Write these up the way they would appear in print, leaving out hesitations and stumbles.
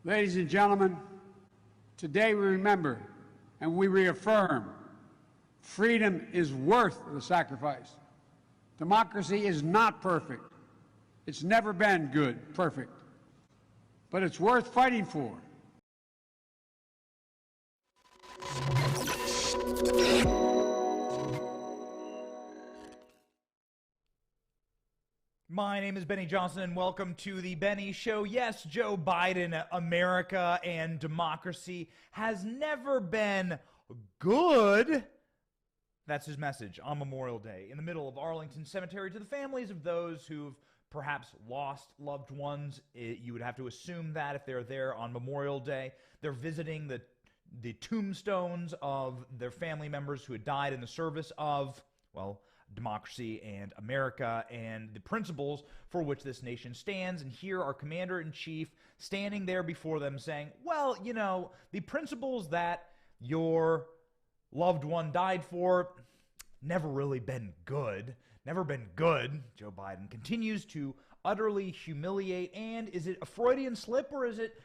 Ladies and gentlemen, today we remember and we reaffirm freedom is worth the sacrifice. Democracy is not perfect. It's never been good, perfect. But it's worth fighting for. My name is Benny Johnson, and welcome to the Benny Show. Yes, Joe Biden, America and democracy has never been good. That's his message on Memorial Day in the middle of Arlington Cemetery to the families of those who've perhaps lost loved ones. You would have to assume that if they're there on Memorial Day, they're visiting the tombstones of their family members who had died in the service of, well, democracy and America and the principles for which this nation stands. And here our commander-in-chief standing there before them saying, well, you know, the principles that your loved one died for, never really been good. Never been good. Joe Biden continues to utterly humiliate. And is it a Freudian slip, or is it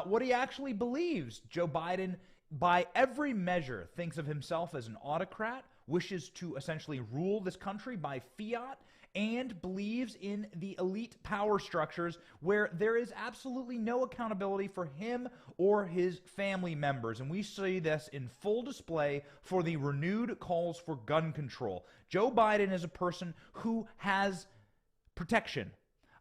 what he actually believes? Joe Biden, by every measure, thinks of himself as an autocrat, wishes to essentially rule this country by fiat, and believes in the elite power structures where there is absolutely no accountability for him or his family members. And we see this in full display for the renewed calls for gun control. Joe Biden is a person who has protection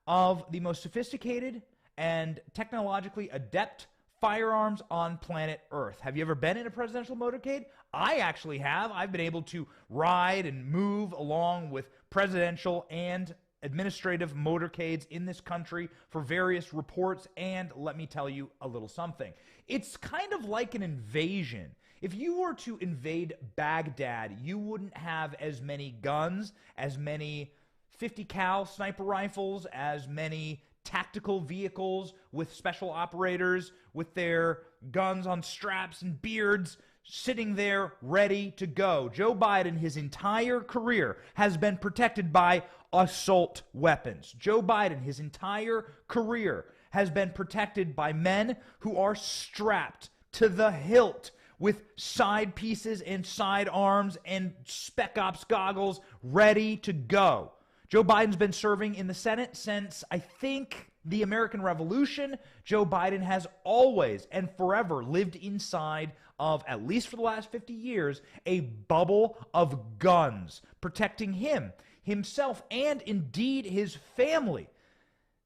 of the most sophisticated and technologically adept firearms on planet Earth. Have you ever been in a presidential motorcade? I actually have. I've been able to ride and move along with presidential and administrative motorcades in this country for various reports, and let me tell you a little something. It's kind of like an invasion. If you were to invade Baghdad, you wouldn't have as many guns, as many 50 cal sniper rifles, as many tactical vehicles with special operators with their guns on straps and beards sitting there ready to go. Joe Biden, his entire career, has been protected by assault weapons. Joe Biden, his entire career, has been protected by men who are strapped to the hilt with side pieces and side arms and spec ops goggles ready to go. Joe Biden's been serving in the Senate since, I think, the American Revolution. Joe Biden has always and forever lived inside of, at least for the last 50 years, a bubble of guns protecting him, himself, and indeed his family.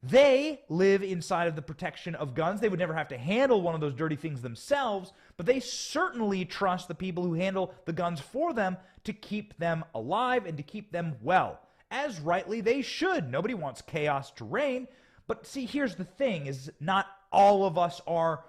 They live inside of the protection of guns. They would never have to handle one of those dirty things themselves, but they certainly trust the people who handle the guns for them to keep them alive and to keep them well. As rightly they should. Nobody wants chaos to reign. But see, here's the thing, is not all of us are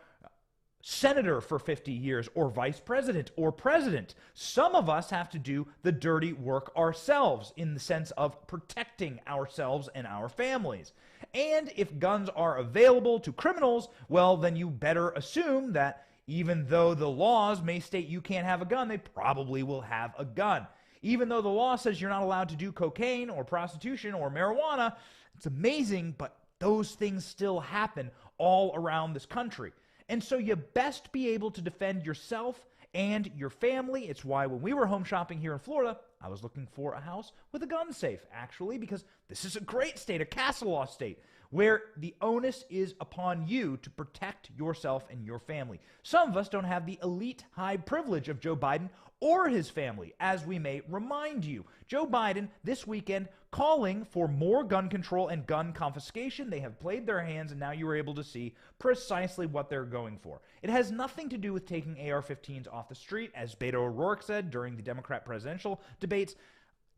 senator for 50 years or vice president or president. Some of us have to do the dirty work ourselves in the sense of protecting ourselves and our families. And if guns are available to criminals, well, then you better assume that even though the laws may state you can't have a gun, they probably will have a gun. Even though the law says you're not allowed to do cocaine or prostitution or marijuana, it's amazing, but those things still happen all around this country. And so you best be able to defend yourself and your family. It's why when we were home shopping here in Florida, I was looking for a house with a gun safe, actually, because this is a great state, a castle law state, where the onus is upon you to protect yourself and your family. Some of us don't have the elite high privilege of Joe Biden or his family, as we may remind you. Joe Biden this weekend calling for more gun control and gun confiscation. They have played their hands, and now you are able to see precisely what they're going for. It has nothing to do with taking AR-15s off the street, as Beto O'Rourke said during the Democrat presidential debates.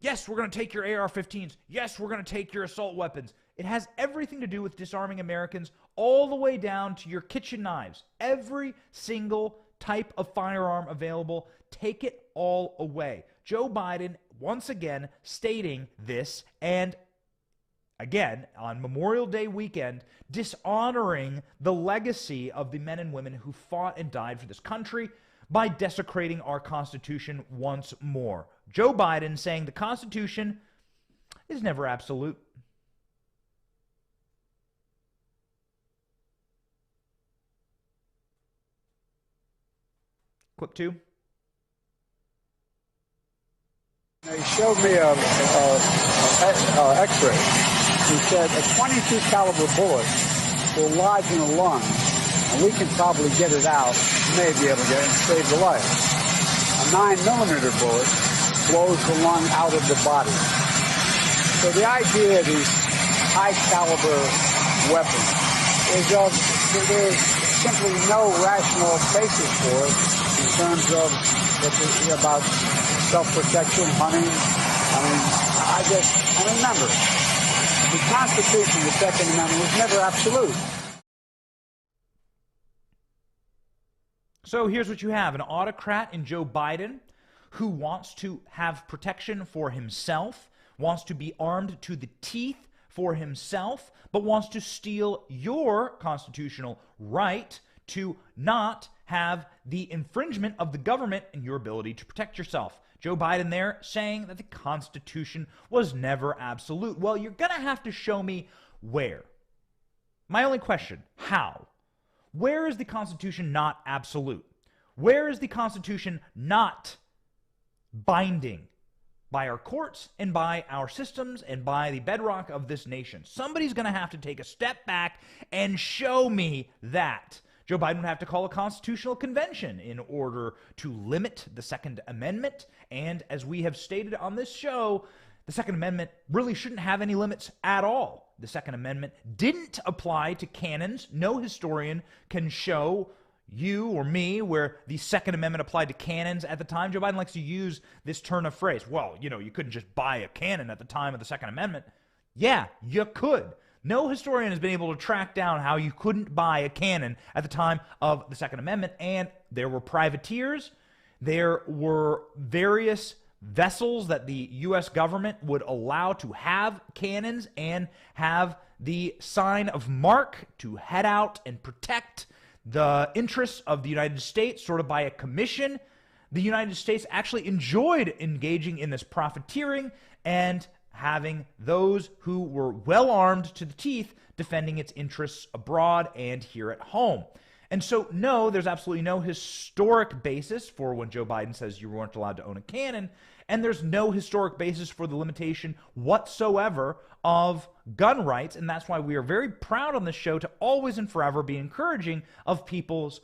Yes, we're going to take your AR-15s. Yes, we're going to take your assault weapons. It has everything to do with disarming Americans all the way down to your kitchen knives. Every single type of firearm available, take it all away. Joe Biden, once again, stating this, and again, on Memorial Day weekend, dishonoring the legacy of the men and women who fought and died for this country by desecrating our Constitution once more. Joe Biden saying the Constitution is never absolute. Clip 2. He showed me a X-ray. He said a 22 caliber bullet will lodge in a lung, and we can probably get it out, may be able to get it and save the life. A 9mm bullet blows the lung out of the body. So the idea of these high caliber weapons is there's simply no rational basis for it in terms of about self-protection, hunting. And remember, the Constitution, the Second Amendment, was never absolute. So here's what you have: an autocrat in Joe Biden who wants to have protection for himself, wants to be armed to the teeth for himself, but wants to steal your constitutional right to not have the infringement of the government and your ability to protect yourself. Joe Biden there saying that the Constitution was never absolute. Well, you're going to have to show me where. My only question, how? Where is the Constitution not absolute? Where is the Constitution not binding by our courts and by our systems and by the bedrock of this nation? Somebody's going to have to take a step back and show me that. Joe Biden would have to call a constitutional convention in order to limit the Second Amendment. And as we have stated on this show, the Second Amendment really shouldn't have any limits at all. The Second Amendment didn't apply to canons. No historian can show you or me where the Second Amendment applied to cannons at the time. Joe Biden likes to use this turn of phrase. Well, you couldn't just buy a cannon at the time of the Second Amendment. Yeah, you could. No historian has been able to track down how you couldn't buy a cannon at the time of the Second Amendment. And there were privateers. There were various vessels that the U.S. government would allow to have cannons and have the sign of mark to head out and protect the interests of the United States, sort of by a commission. The United States actually enjoyed engaging in this profiteering and having those who were well armed to the teeth defending its interests abroad and here at home. And so, no, there's absolutely no historic basis for when Joe Biden says you weren't allowed to own a cannon, and there's no historic basis for the limitation whatsoever of gun rights, and that's why we are very proud on this show to always and forever be encouraging of people's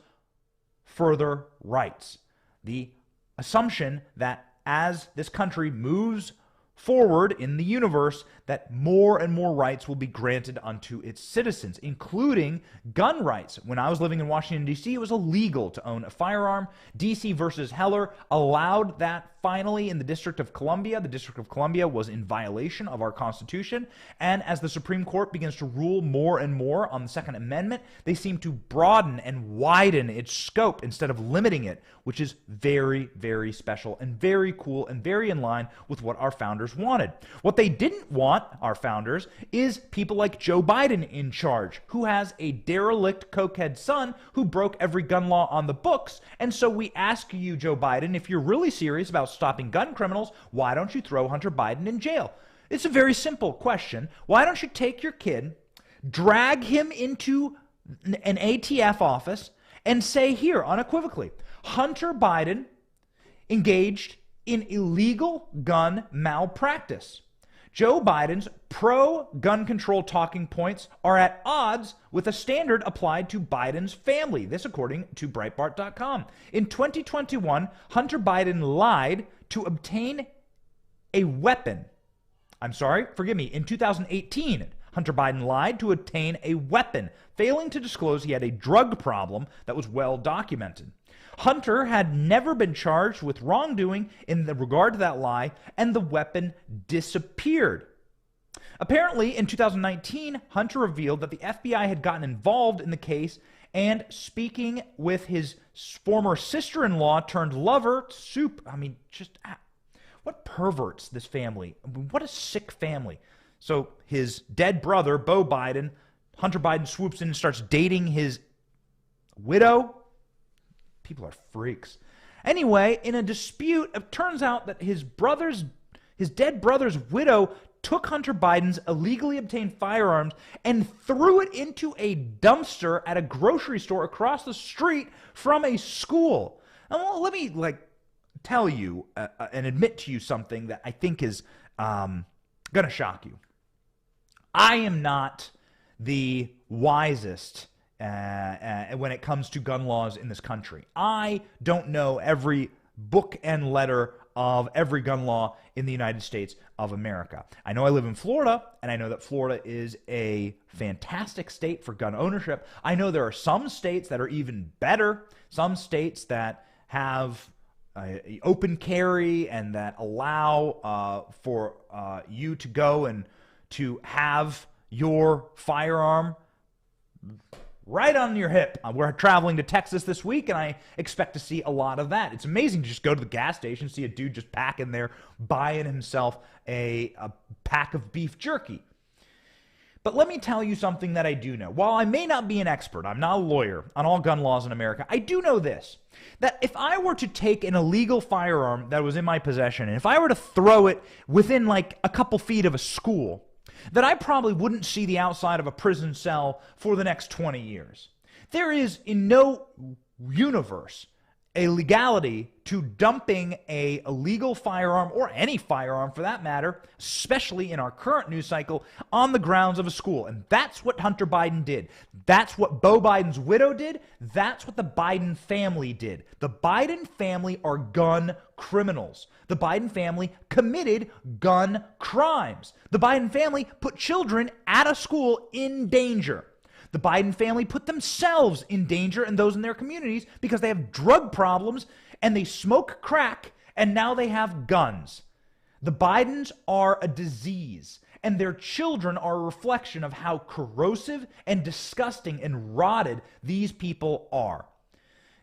further rights. The assumption that as this country moves forward in the universe, that more and more rights will be granted unto its citizens, including gun rights. When I was living in Washington, D.C., it was illegal to own a firearm. D.C. versus Heller allowed that finally in the District of Columbia. The District of Columbia was in violation of our Constitution. And as the Supreme Court begins to rule more and more on the Second Amendment, they seem to broaden and widen its scope instead of limiting it, which is very, very special and very cool and very in line with what our founders wanted. What they didn't want, our founders, is people like Joe Biden in charge, who has a derelict cokehead son who broke every gun law on the books. And so we ask you, Joe Biden, if you're really serious about stopping gun criminals, why don't you throw Hunter Biden in jail? It's a very simple question. Why don't you take your kid, drag him into an ATF office, and say here unequivocally, Hunter Biden engaged in illegal gun malpractice. Joe Biden's pro-gun control talking points are at odds with a standard applied to Biden's family. This according to Breitbart.com. In 2021, Hunter Biden lied to obtain a weapon. In 2018, Hunter Biden lied to obtain a weapon, failing to disclose he had a drug problem that was well documented. Hunter had never been charged with wrongdoing in regard to that lie, and the weapon disappeared. Apparently, in 2019, Hunter revealed that the FBI had gotten involved in the case, and speaking with his former sister-in-law turned lover, what perverts, this family. What a sick family. So his dead brother, Beau Biden, Hunter Biden swoops in and starts dating his widow. People are freaks. Anyway, in a dispute, it turns out that his dead brother's widow took Hunter Biden's illegally obtained firearms and threw it into a dumpster at a grocery store across the street from a school. And well, let me tell you and admit to you something that I think is going to shock you. I am not the wisest when it comes to gun laws in this country. I don't know every book and letter of every gun law in the United States of America. I know I live in Florida, and I know that Florida is a fantastic state for gun ownership. I know there are some states that are even better, some states that have open carry and that allow for you to go and to have your firearm right on your hip. We're traveling to Texas this week, and I expect to see a lot of that. It's amazing to just go to the gas station, see a dude just back in there buying himself a pack of beef jerky. But let me tell you something that I do know. While I may not be an expert, I'm not a lawyer on all gun laws in America, I do know this, that if I were to take an illegal firearm that was in my possession, and if I were to throw it within a couple feet of a school, that I probably wouldn't see the outside of a prison cell for the next 20 years. There is in no universe a legality to dumping a illegal firearm, or any firearm for that matter, especially in our current news cycle, on the grounds of a school. And that's what Hunter Biden did. That's what Beau Biden's widow did. That's what the Biden family did. The Biden family are gun criminals. The Biden family committed gun crimes. The Biden family put children at a school in danger. The Biden family put themselves in danger and those in their communities because they have drug problems and they smoke crack and now they have guns. The Bidens are a disease, and their children are a reflection of how corrosive and disgusting and rotted these people are.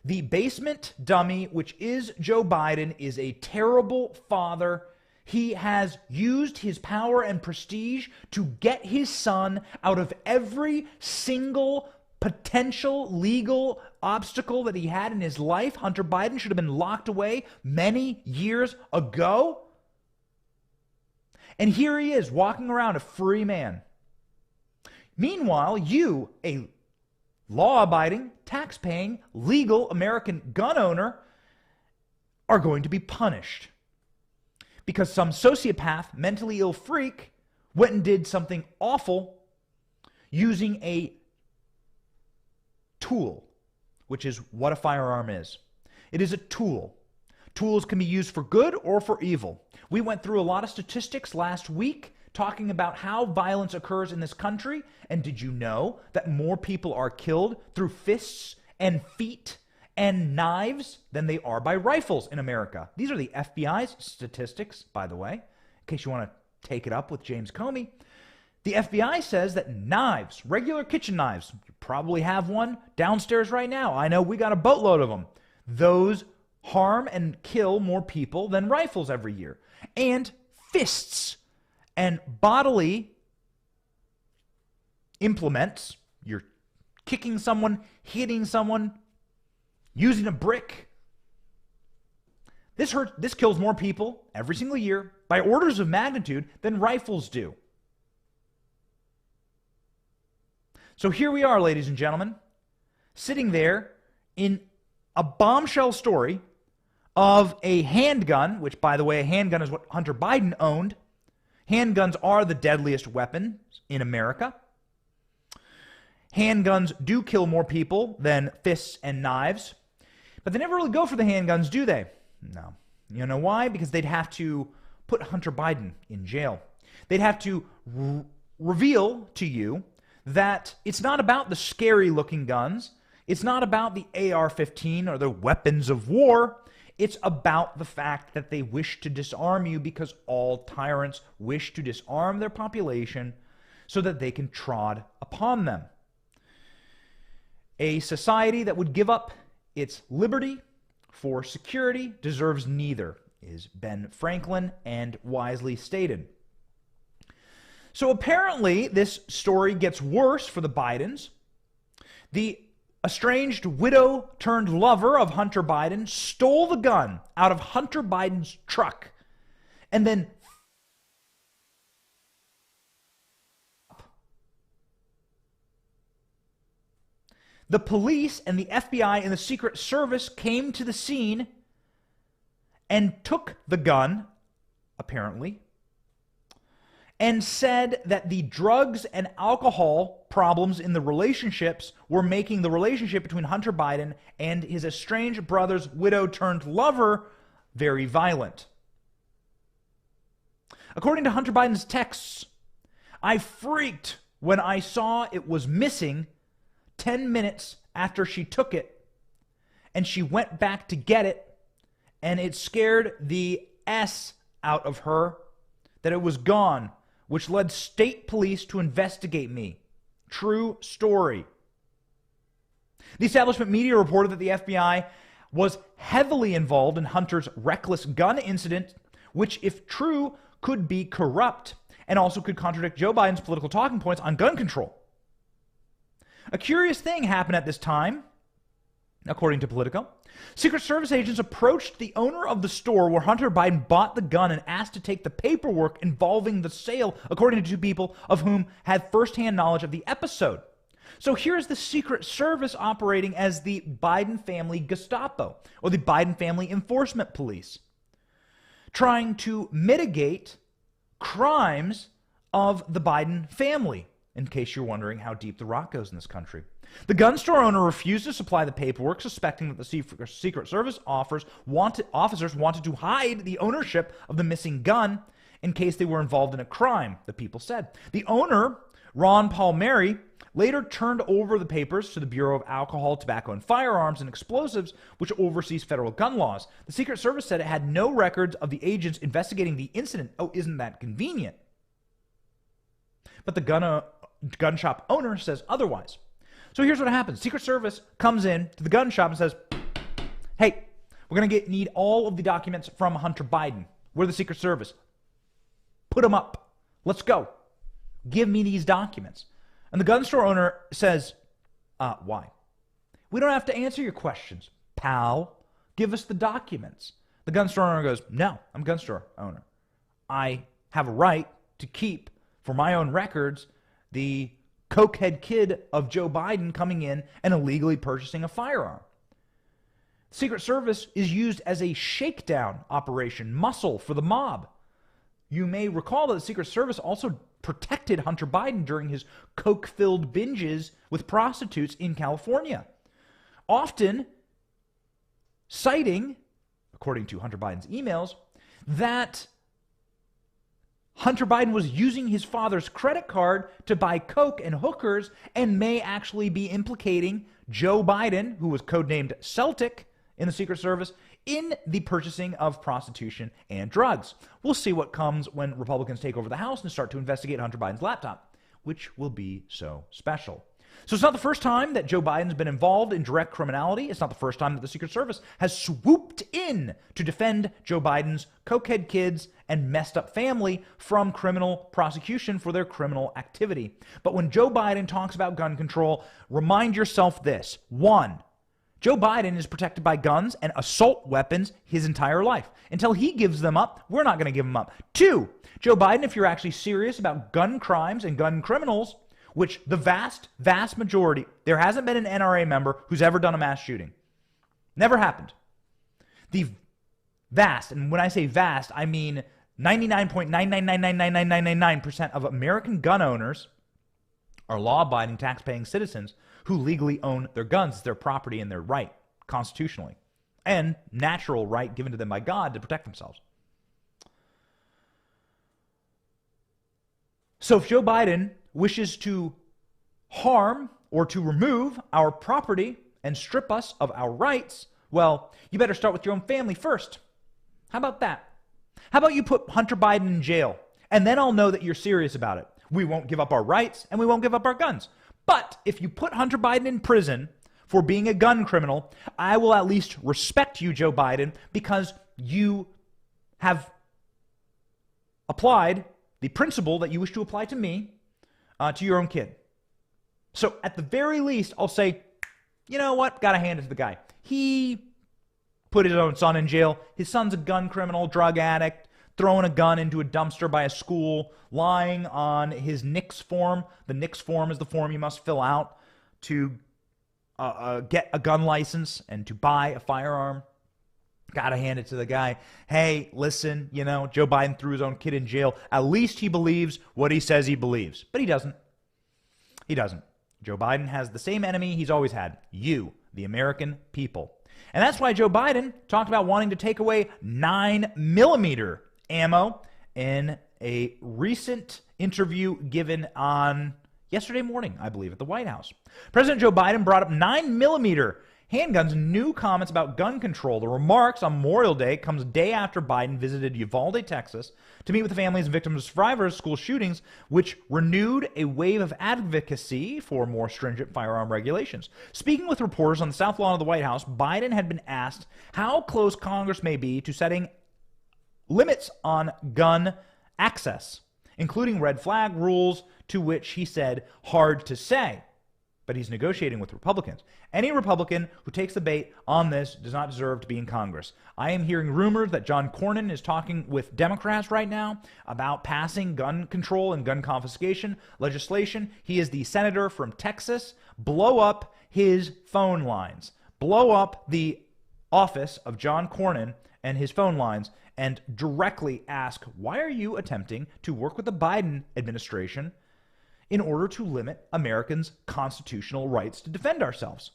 The basement dummy, which is Joe Biden, is a terrible father. He has used his power and prestige to get his son out of every single potential legal obstacle that he had in his life. Hunter Biden should have been locked away many years ago. And here he is, walking around a free man. Meanwhile, you, a law-abiding, tax-paying, legal American gun owner, are going to be punished. Because some sociopath, mentally ill freak went and did something awful using a tool, which is what a firearm is. It is a tool. Tools can be used for good or for evil. We went through a lot of statistics last week talking about how violence occurs in this country. And did you know that more people are killed through fists and feet and knives than they are by rifles in America? These are the FBI's statistics, by the way, in case you want to take it up with James Comey. The FBI says that knives, regular kitchen knives, you probably have one downstairs right now. I know we got a boatload of them. Those harm and kill more people than rifles every year. And fists and bodily implements, you're kicking someone, hitting someone, using a brick. This kills more people every single year by orders of magnitude than rifles do. So here we are, ladies and gentlemen, sitting there in a bombshell story of a handgun, which, by the way, a handgun is what Hunter Biden owned. Handguns are the deadliest weapons in America. Handguns do kill more people than fists and knives. But they never really go for the handguns, do they? No. You know why? Because they'd have to put Hunter Biden in jail. They'd have to reveal to you that it's not about the scary-looking guns. It's not about the AR-15 or the weapons of war. It's about the fact that they wish to disarm you because all tyrants wish to disarm their population so that they can trod upon them. A society that would give up its liberty for security deserves neither, is Ben Franklin and wisely stated. So apparently this story gets worse for the Bidens. The estranged widow turned lover of Hunter Biden stole the gun out of Hunter Biden's truck and then The police and the FBI and the Secret Service came to the scene and took the gun, apparently, and said that the drugs and alcohol problems in the relationships were making the relationship between Hunter Biden and his estranged brother's widow-turned-lover very violent. According to Hunter Biden's texts, I freaked when I saw it was missing 10 minutes after she took it, and she went back to get it, and it scared the S out of her that it was gone, which led state police to investigate me. True story. The establishment media reported that the FBI was heavily involved in Hunter's reckless gun incident, which, if true, could be corrupt and also could contradict Joe Biden's political talking points on gun control. A curious thing happened at this time, according to Politico. Secret Service agents approached the owner of the store where Hunter Biden bought the gun and asked to take the paperwork involving the sale, according to two people of whom had firsthand knowledge of the episode. So here's the Secret Service operating as the Biden family Gestapo, or the Biden family enforcement police, trying to mitigate crimes of the Biden family, in case you're wondering how deep the rock goes in this country. The gun store owner refused to supply the paperwork, suspecting that the Secret Service officers wanted to hide the ownership of the missing gun in case they were involved in a crime, the people said. The owner, Ron Palmieri, later turned over the papers to the Bureau of Alcohol, Tobacco, and Firearms and Explosives, which oversees federal gun laws. The Secret Service said it had no records of the agents investigating the incident. Oh, isn't that convenient? But the gun shop owner says otherwise. So here's what happens. Secret Service comes in to the gun shop and says, hey, we're going to need all of the documents from Hunter Biden. We're the Secret Service. Put them up. Let's go. Give me these documents. And the gun store owner says, why? We don't have to answer your questions, pal. Give us the documents. The gun store owner goes, no, I'm a gun store owner. I have a right to keep, for my own records, the cokehead kid of Joe Biden coming in and illegally purchasing a firearm. Secret Service is used as a shakedown operation, muscle for the mob. You may recall that the Secret Service also protected Hunter Biden during his coke-filled binges with prostitutes in California, often citing, according to Hunter Biden's emails, that Hunter Biden was using his father's credit card to buy coke and hookers and may actually be implicating Joe Biden, who was codenamed Celtic in the Secret Service, in the purchasing of prostitution and drugs. We'll see what comes when Republicans take over the House and start to investigate Hunter Biden's laptop, which will be so special. So it's not the first time that Joe Biden's been involved in direct criminality. It's not the first time that the Secret Service has swooped in to defend Joe Biden's cokehead kids and messed up family from criminal prosecution for their criminal activity. But when Joe Biden talks about gun control, remind yourself this. One, Joe Biden is protected by guns and assault weapons his entire life. Until he gives them up, we're not going to give them up. Two, Joe Biden, if you're actually serious about gun crimes and gun criminals, which the vast, vast majority, there hasn't been an NRA member who's ever done a mass shooting. Never happened. The vast, and when I say vast, I mean 99.9999999% of American gun owners are law-abiding, tax-paying citizens who legally own their guns. It's their property and their right, constitutionally, and natural right given to them by God to protect themselves. So if Joe Biden wishes to harm or to remove our property and strip us of our rights, well, you better start with your own family first. How about that? How about you put Hunter Biden in jail, and then I'll know that you're serious about it. We won't give up our rights, and we won't give up our guns. But if you put Hunter Biden in prison for being a gun criminal, I will at least respect you, Joe Biden, because you have applied the principle that you wish to apply to me, to your own kid. So at the very least, I'll say, you know what? Got to hand it to the guy. He put his own son in jail. His son's a gun criminal, drug addict, throwing a gun into a dumpster by a school, lying on his NICS form. The NICS form is the form you must fill out to get a gun license and to buy a firearm. Gotta hand it to the guy. Hey, listen, you know, Joe Biden threw his own kid in jail. At least he believes what he says he believes. But he doesn't. He doesn't. Joe Biden has the same enemy he's always had. You, the American people. And that's why Joe Biden talked about wanting to take away 9mm ammo in a recent interview given on yesterday morning, I believe, at the White House. President Joe Biden brought up 9mm handguns, new comments about gun control. The remarks on Memorial Day comes a day after Biden visited Uvalde, Texas, to meet with the families and victims of survivors of school shootings, which renewed a wave of advocacy for more stringent firearm regulations. Speaking with reporters on the South Lawn of the White House, Biden had been asked how close Congress may be to setting limits on gun access, including red flag rules, to which he said, hard to say. But he's negotiating with Republicans. Any Republican who takes the bait on this does not deserve to be in Congress. I am hearing rumors that John Cornyn is talking with Democrats right now about passing gun control and gun confiscation legislation. He is the senator from Texas. Blow up his phone lines. Blow up the office of John Cornyn and his phone lines and directly ask, why are you attempting to work with the Biden administration in order to limit Americans' constitutional rights to defend ourselves?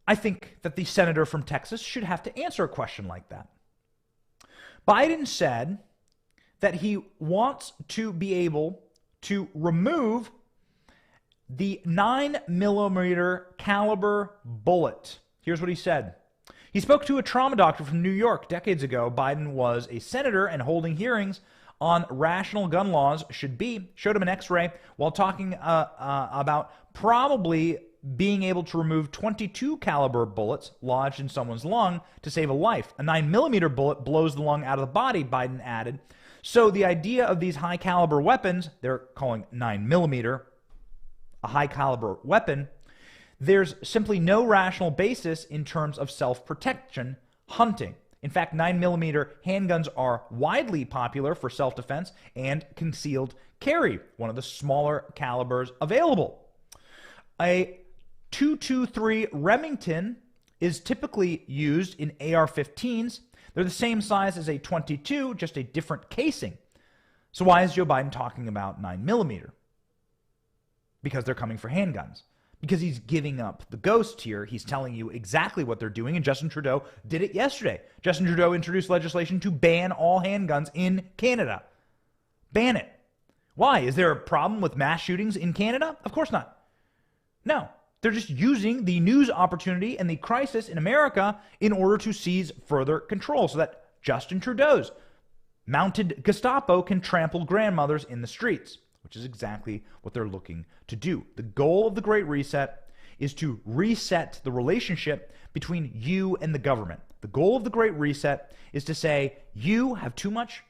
I think that the senator from Texas should have to answer a question like that. Biden said that he wants to be able to remove the 9mm caliber bullet. Here's what he said. He spoke to a trauma doctor from New York decades ago. Biden was a senator and holding hearings on rational gun laws should be, showed him an x-ray while talking about probably being able to remove 22 caliber bullets lodged in someone's lung to save a life. A 9mm bullet blows the lung out of the body, Biden added. So the idea of these high caliber weapons, they're calling 9mm a high caliber weapon, there's simply no rational basis in terms of self-protection hunting. In fact, 9mm handguns are widely popular for self-defense and concealed carry, one of the smaller calibers available. A .223 Remington is typically used in AR-15s. They're the same size as a .22, just a different casing. So why is Joe Biden talking about 9mm? Because they're coming for handguns. Because he's giving up the ghost here. He's telling you exactly what they're doing, and Justin Trudeau did it yesterday. Justin Trudeau introduced legislation to ban all handguns in Canada. Ban it. Why? Is there a problem with mass shootings in Canada? Of course not. No. They're just using the news opportunity and the crisis in America in order to seize further control so that Justin Trudeau's mounted Gestapo can trample grandmothers in the streets, which is exactly what they're looking to do. The goal of the Great Reset is to reset the relationship between you and the government. The goal of the Great Reset is to say, you have too much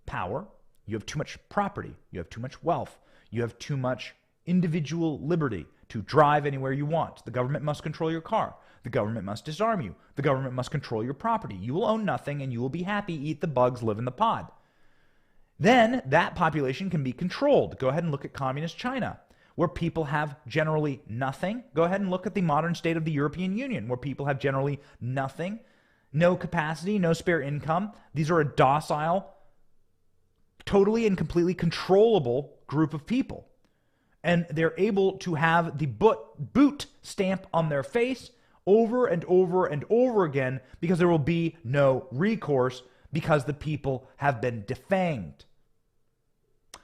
power, you have too much property, you have too much wealth, you have too much individual liberty to drive anywhere you want. The government must control your car. The government must disarm you. The government must control your property. You will own nothing and you will be happy, eat the bugs, live in the pod. Then that population can be controlled. Go ahead and look at communist China, where people have generally nothing. Go ahead and look at the modern state of the European Union, where people have generally nothing, no capacity, no spare income. These are a docile, totally and completely controllable group of people. And they're able to have the boot stamp on their face over and over and over again because there will be no recourse because the people have been defanged.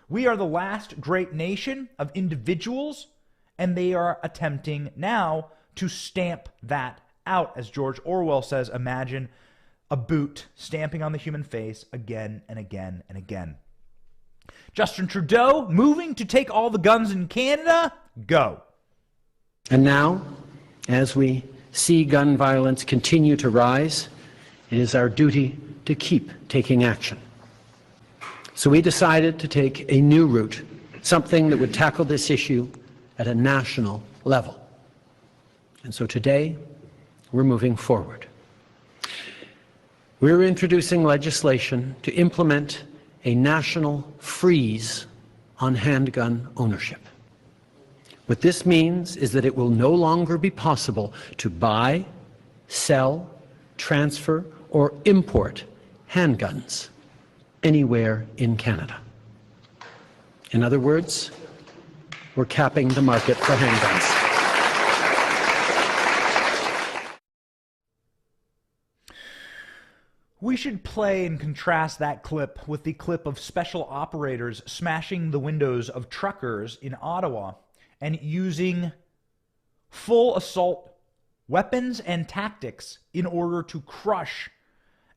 We are the last great nation of individuals, and they are attempting now to stamp that out. As George Orwell says, imagine a boot stamping on the human face again and again and again. Justin Trudeau moving to take all the guns in Canada? Go. And now, as we see gun violence continue to rise, it is our duty to keep taking action. So we decided to take a new route, something that would tackle this issue at a national level. And so today, we're moving forward. We're introducing legislation to implement a national freeze on handgun ownership. What this means is that it will no longer be possible to buy, sell, transfer, or import handguns anywhere in Canada. In other words, we're capping the market for handguns. We should play and contrast that clip with the clip of special operators smashing the windows of truckers in Ottawa and using full assault weapons and tactics in order to crush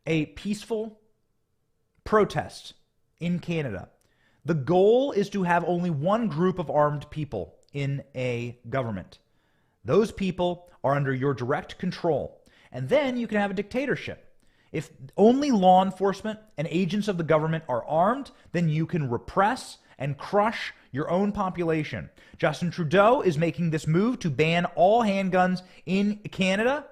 a peaceful protest in Canada. The goal is to have only one group of armed people in a government. Those people are under your direct control. And then you can have a dictatorship. If only law enforcement and agents of the government are armed, then you can repress and crush your own population. Justin Trudeau is making this move to ban all handguns in Canada.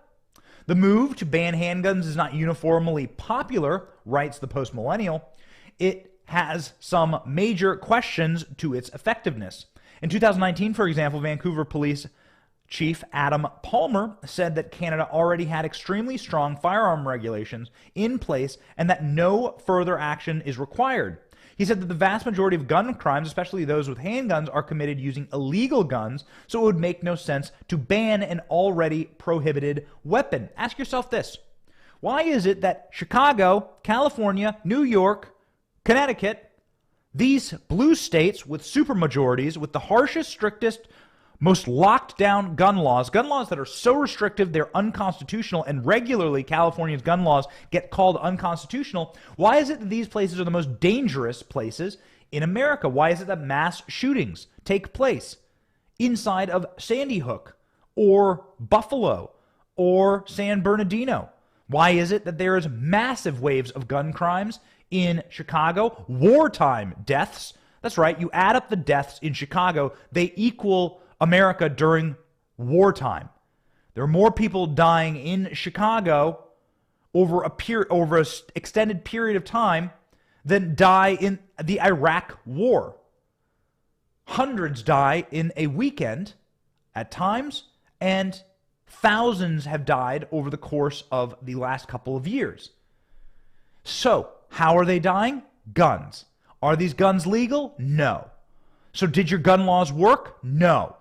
The move to ban handguns is not uniformly popular, writes the Post-Millennial. It has some major questions to its effectiveness. In 2019, for example, Vancouver Police Chief Adam Palmer said that Canada already had extremely strong firearm regulations in place and that no further action is required. He said that the vast majority of gun crimes, especially those with handguns, are committed using illegal guns, so it would make no sense to ban an already prohibited weapon. Ask yourself this. Why is it that Chicago, California, New York, Connecticut, these blue states with supermajorities, with the harshest, strictest, most locked down gun laws that are so restrictive they're unconstitutional, and regularly California's gun laws get called unconstitutional, why is it that these places are the most dangerous places in America? Why is it that mass shootings take place inside of Sandy Hook or Buffalo or San Bernardino? Why is it that there is massive waves of gun crimes in Chicago? Wartime deaths. That's right, you add up the deaths in Chicago, they equal America during wartime. There are more people dying in Chicago over an extended period of time than die in the Iraq War. Hundreds die in a weekend at times, and thousands have died over the course of the last couple of years. So, how are they dying? Guns. Are these guns legal? No. So did your gun laws work? No.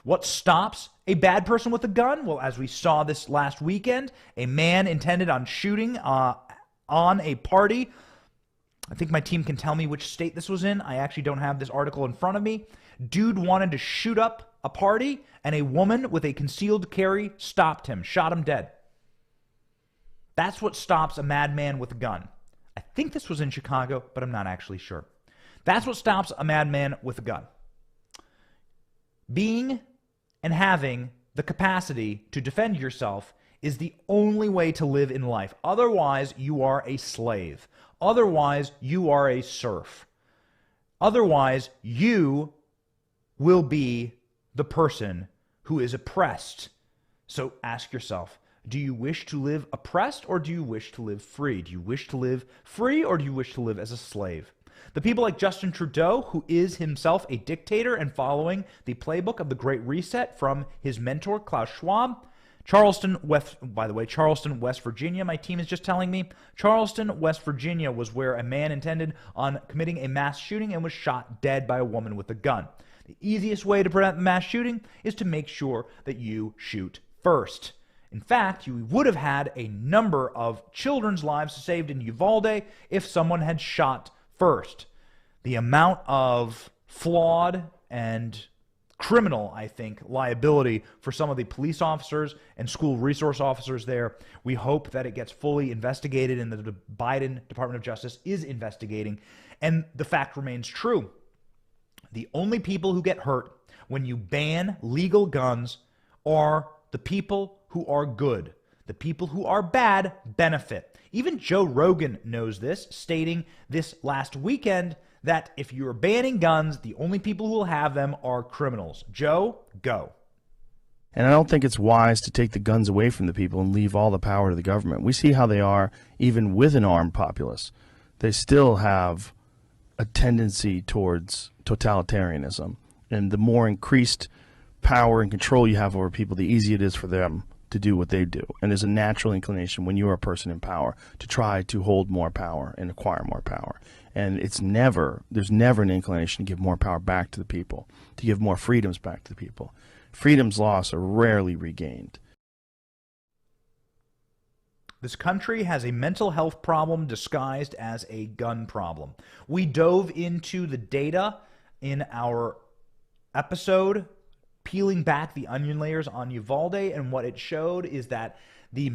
What stops a bad person with a gun? Well, as we saw this last weekend, a man intended on shooting on a party. I think my team can tell me which state this was in. I actually don't have this article in front of me. Dude wanted to shoot up a party, and a woman with a concealed carry stopped him, shot him dead. That's what stops a madman with a gun. I think this was in Chicago, but I'm not actually sure. That's what stops a madman with a gun. Being and having the capacity to defend yourself is the only way to live in life. Otherwise, you are a slave. Otherwise, you are a serf. Otherwise, you will be the person who is oppressed. So ask yourself, do you wish to live oppressed, or do you wish to live free? Do you wish to live free, or do you wish to live as a slave? The people like Justin Trudeau, who is himself a dictator and following the playbook of the Great Reset from his mentor, Klaus Schwab. Charleston, West Virginia, my team is just telling me. Charleston, West Virginia was where a man intended on committing a mass shooting and was shot dead by a woman with a gun. The easiest way to prevent mass shooting is to make sure that you shoot first. In fact, you would have had a number of children's lives saved in Uvalde if someone had shot first. The amount of flawed and criminal, I think, liability for some of the police officers and school resource officers there, we hope that it gets fully investigated, and the Biden Department of Justice is investigating. And the fact remains true. The only people who get hurt when you ban legal guns are the people who are good. The people who are bad benefit. Even Joe Rogan knows this, stating this last weekend that if you're banning guns, the only people who will have them are criminals. Joe, go. And I don't think it's wise to take the guns away from the people and leave all the power to the government. We see how they are even with an armed populace. They still have a tendency towards totalitarianism. And the more increased power and control you have over people, the easier it is for them to do what they do. And there's a natural inclination when you're a person in power to try to hold more power and acquire more power. And there's never an inclination to give more power back to the people, to give more freedoms back to the people. Freedoms lost are rarely regained. This country has a mental health problem disguised as a gun problem. We dove into the data in our episode peeling back the onion layers on Uvalde, and what it showed is that the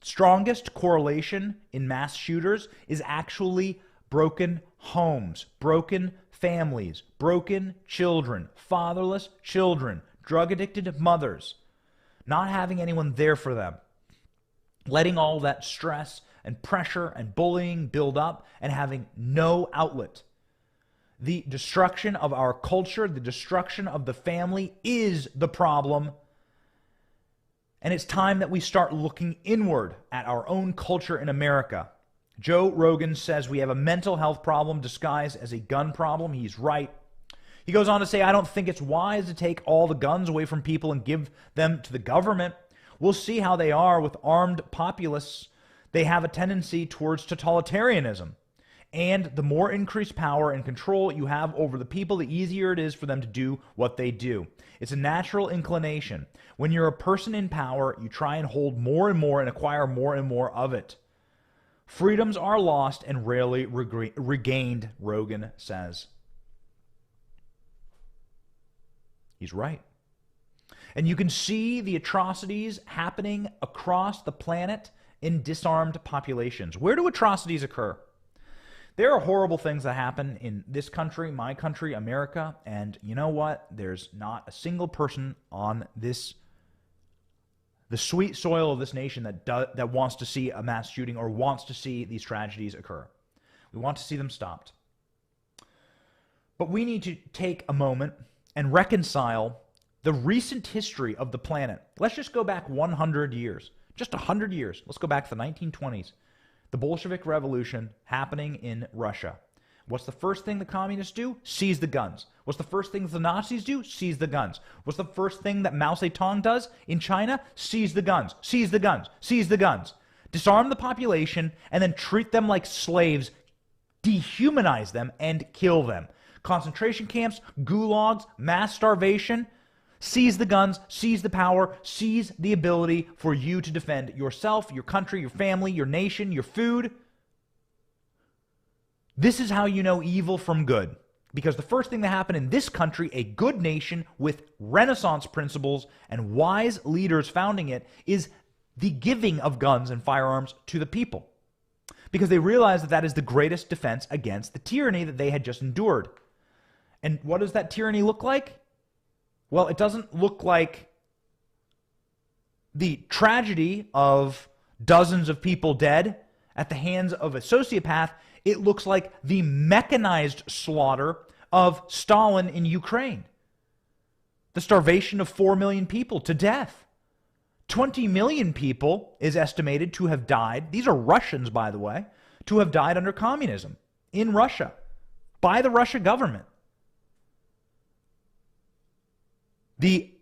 strongest correlation in mass shooters is actually broken homes, broken families, broken children, fatherless children, drug-addicted mothers, not having anyone there for them, letting all that stress and pressure and bullying build up and having no outlet. The destruction of our culture, the destruction of the family is the problem. And it's time that we start looking inward at our own culture in America. Joe Rogan says we have a mental health problem disguised as a gun problem. He's right. He goes on to say, I don't think it's wise to take all the guns away from people and give them to the government. We'll see how they are with armed populists. They have a tendency towards totalitarianism. And the more increased power and control you have over the people, the easier it is for them to do what they do. It's a natural inclination. When you're a person in power, you try and hold more and more and acquire more and more of it. Freedoms are lost and rarely regained, Rogan says. He's right. And you can see the atrocities happening across the planet in disarmed populations. Where do atrocities occur? There are horrible things that happen in this country, my country, America, and you know what? There's not a single person on the sweet soil of this nation that wants to see a mass shooting or wants to see these tragedies occur. We want to see them stopped. But we need to take a moment and reconcile the recent history of the planet. Let's just go back 100 years. Just 100 years. Let's go back to the 1920s. The Bolshevik Revolution happening in Russia. What's the first thing the communists do? Seize the guns. What's the first thing the Nazis do? Seize the guns. What's the first thing that Mao Zedong does in China? Seize the guns. Seize the guns. Seize the guns. Disarm the population and then treat them like slaves, dehumanize them, and kill them. Concentration camps, gulags, mass starvation. Seize the guns, seize the power, seize the ability for you to defend yourself, your country, your family, your nation, your food. This is how you know evil from good. Because the first thing that happened in this country, a good nation with Renaissance principles and wise leaders founding it, is the giving of guns and firearms to the people. Because they realized that that is the greatest defense against the tyranny that they had just endured. And what does that tyranny look like? Well, it doesn't look like the tragedy of dozens of people dead at the hands of a sociopath. It looks like the mechanized slaughter of Stalin in Ukraine. The starvation of 4 million people to death. 20 million people is estimated to have died. These are Russians, by the way, to have died under communism in Russia by the Russia government. The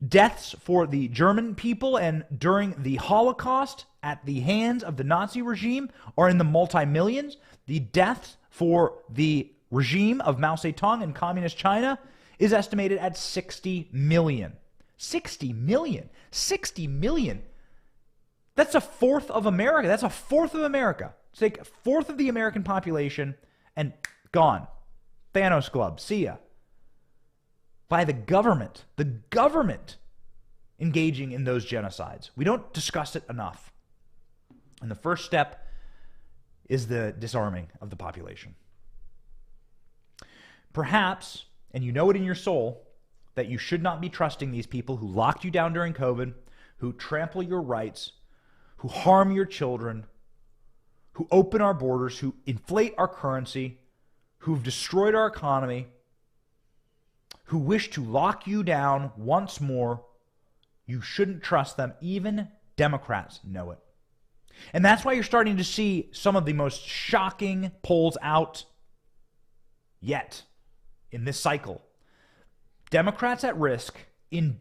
deaths for the German people and during the Holocaust at the hands of the Nazi regime are in the multi-millions. The deaths for the regime of Mao Zedong in communist China is estimated at 60 million. 60 million. 60 million. That's a fourth of America. That's a fourth of America. Take a fourth of the American population and gone. Thanos Club. See ya. By the government engaging in those genocides. We don't discuss it enough. And the first step is the disarming of the population. Perhaps, and you know it in your soul, that you should not be trusting these people who locked you down during COVID, who trample your rights, who harm your children, who open our borders, who inflate our currency, who've destroyed our economy, who wish to lock you down once more. You shouldn't trust them. Even Democrats know it. And that's why you're starting to see some of the most shocking polls out yet in this cycle. Democrats at risk in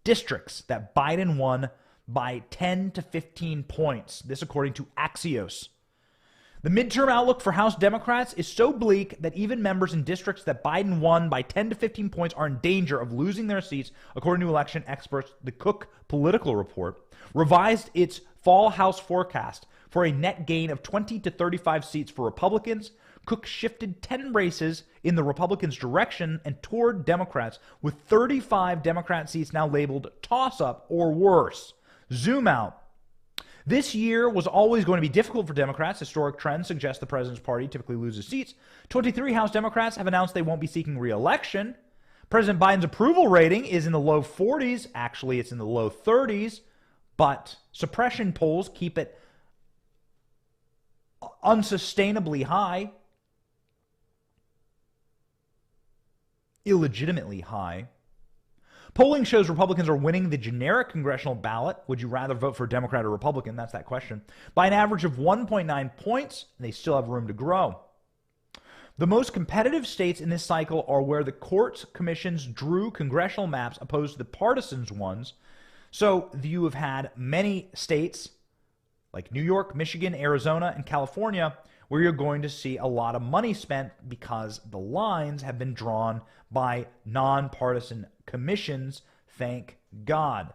districts that Biden won by 10 to 15 points. This according to Axios. The midterm outlook for House Democrats is so bleak that even members in districts that Biden won by 10 to 15 points are in danger of losing their seats, according to election experts. The Cook Political Report revised its fall House forecast for a net gain of 20 to 35 seats for Republicans. Cook shifted 10 races in the Republicans' direction and toward Democrats, with 35 Democrat seats now labeled toss-up or worse. Zoom out. This year was always going to be difficult for Democrats. Historic trends suggest the president's party typically loses seats. 23 House Democrats have announced they won't be seeking re-election. President Biden's approval rating is in the low 40s. Actually, it's in the low 30s. But suppression polls keep it unsustainably high. Illegitimately high. Polling shows Republicans are winning the generic congressional ballot. Would you rather vote for a Democrat or Republican? That's that question. By an average of 1.9 points, and they still have room to grow. The most competitive states in this cycle are where the courts commissions drew congressional maps opposed to the partisan ones. So you have had many states like New York, Michigan, Arizona, and California where you're going to see a lot of money spent because the lines have been drawn by nonpartisan commissions, thank God.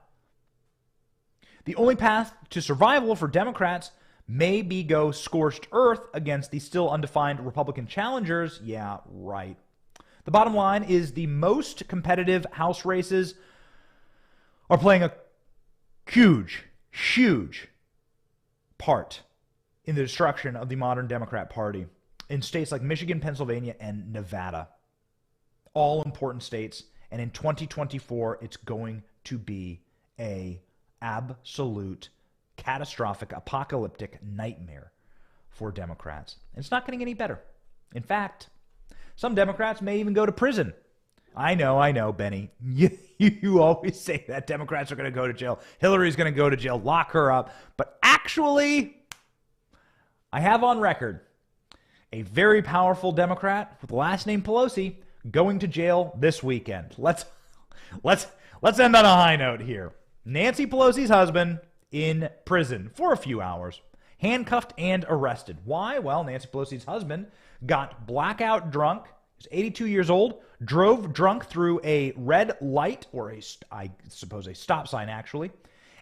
The only path to survival for Democrats may be go scorched earth against the still undefined Republican challengers. Yeah, right. The bottom line is the most competitive House races are playing a huge part in the destruction of the modern Democrat Party in states like Michigan, Pennsylvania, and Nevada. All important states. And in 2024, it's going to be a absolute catastrophic, apocalyptic nightmare for Democrats. And it's not getting any better. In fact, some Democrats may even go to prison. I know, Benny. You always say that Democrats are going to go to jail. Hillary's going to go to jail. Lock her up. But actually, I have on record a very powerful Democrat with the last name Pelosi going to jail this weekend. Let's end on a high note here. Nancy Pelosi's husband in prison for a few hours, handcuffed and arrested. Why? Well, Nancy Pelosi's husband got blackout drunk. He's 82 years old, drove drunk through a red light, or I suppose a stop sign actually,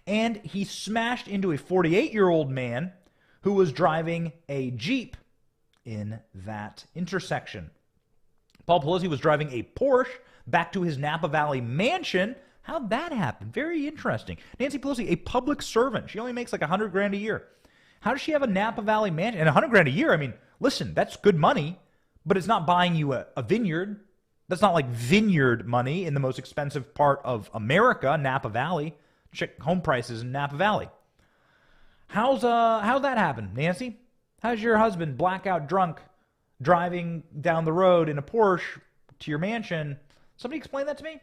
and he smashed into a 48-year-old man who was driving a Jeep in that intersection. Paul Pelosi was driving a Porsche back to his Napa Valley mansion. How'd that happen? Very interesting. Nancy Pelosi, a public servant. She only makes like $100,000 a year. How does she have a Napa Valley mansion? And $100,000 a year, I mean, listen, that's good money, but it's not buying you a vineyard. That's not like vineyard money in the most expensive part of America, Napa Valley. Check home prices in Napa Valley. How's that happen, Nancy? How's your husband blackout drunk driving down the road in a Porsche to your mansion? Somebody explain that to me?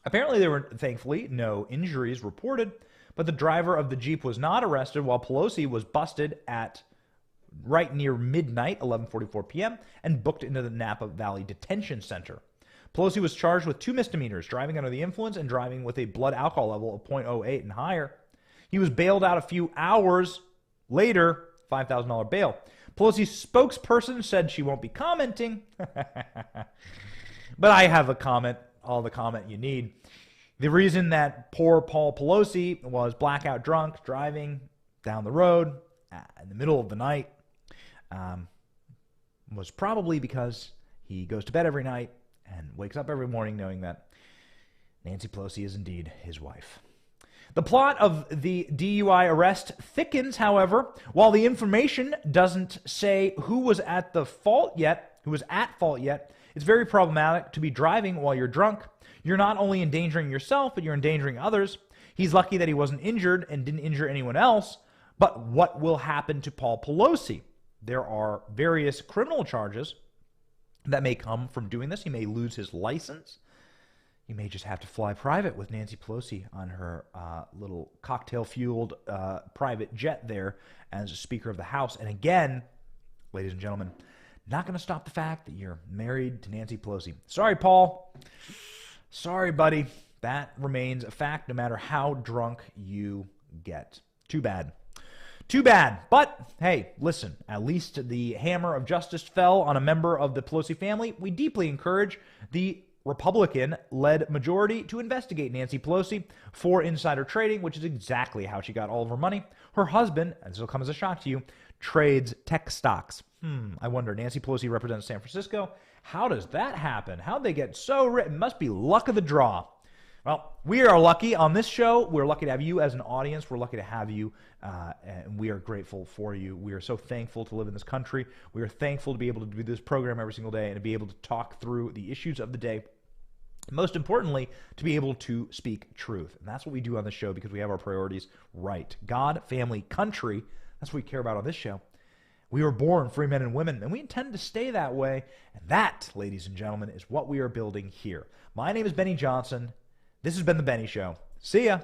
Apparently there were, thankfully, no injuries reported, but the driver of the Jeep was not arrested while Pelosi was busted at right near midnight, 11:44 p.m., and booked into the Napa Valley Detention Center. Pelosi was charged with 2 misdemeanors, driving under the influence and driving with a blood alcohol level of 0.08 and higher. He was bailed out a few hours later, $5,000 bail. Pelosi's spokesperson said she won't be commenting. But I have a comment, all the comment you need. The reason that poor Paul Pelosi was blackout drunk, driving down the road in the middle of the night, was probably because he goes to bed every night and wakes up every morning knowing that Nancy Pelosi is indeed his wife. The plot of the DUI arrest thickens, however. While the information doesn't say who was at fault yet, it's very problematic to be driving while you're drunk. You're not only endangering yourself, but you're endangering others. He's lucky that he wasn't injured and didn't injure anyone else. But what will happen to Paul Pelosi? There are various criminal charges that may come from doing this. He may lose his license. You may just have to fly private with Nancy Pelosi on her little cocktail-fueled private jet there as Speaker of the House. And again, ladies and gentlemen, not going to stop the fact that you're married to Nancy Pelosi. Sorry, Paul. Sorry, buddy. That remains a fact no matter how drunk you get. Too bad. Too bad. But, hey, listen, at least the hammer of justice fell on a member of the Pelosi family. We deeply encourage the Republican-led majority to investigate Nancy Pelosi for insider trading, which is exactly how she got all of her money. Her husband, and this will come as a shock to you, trades tech stocks. I wonder, Nancy Pelosi represents San Francisco. How does that happen? How'd they get so rich? It must be luck of the draw. Well, we are lucky on this show. We're lucky to have you as an audience. We're lucky to have you, and we are grateful for you. We are so thankful to live in this country. We are thankful to be able to do this program every single day and to be able to talk through the issues of the day. Most importantly, to be able to speak truth. And that's what we do on this show because we have our priorities right. God, family, country, that's what we care about on this show. We were born free men and women, and we intend to stay that way. And that, ladies and gentlemen, is what we are building here. My name is Benny Johnson. This has been The Benny Show. See ya.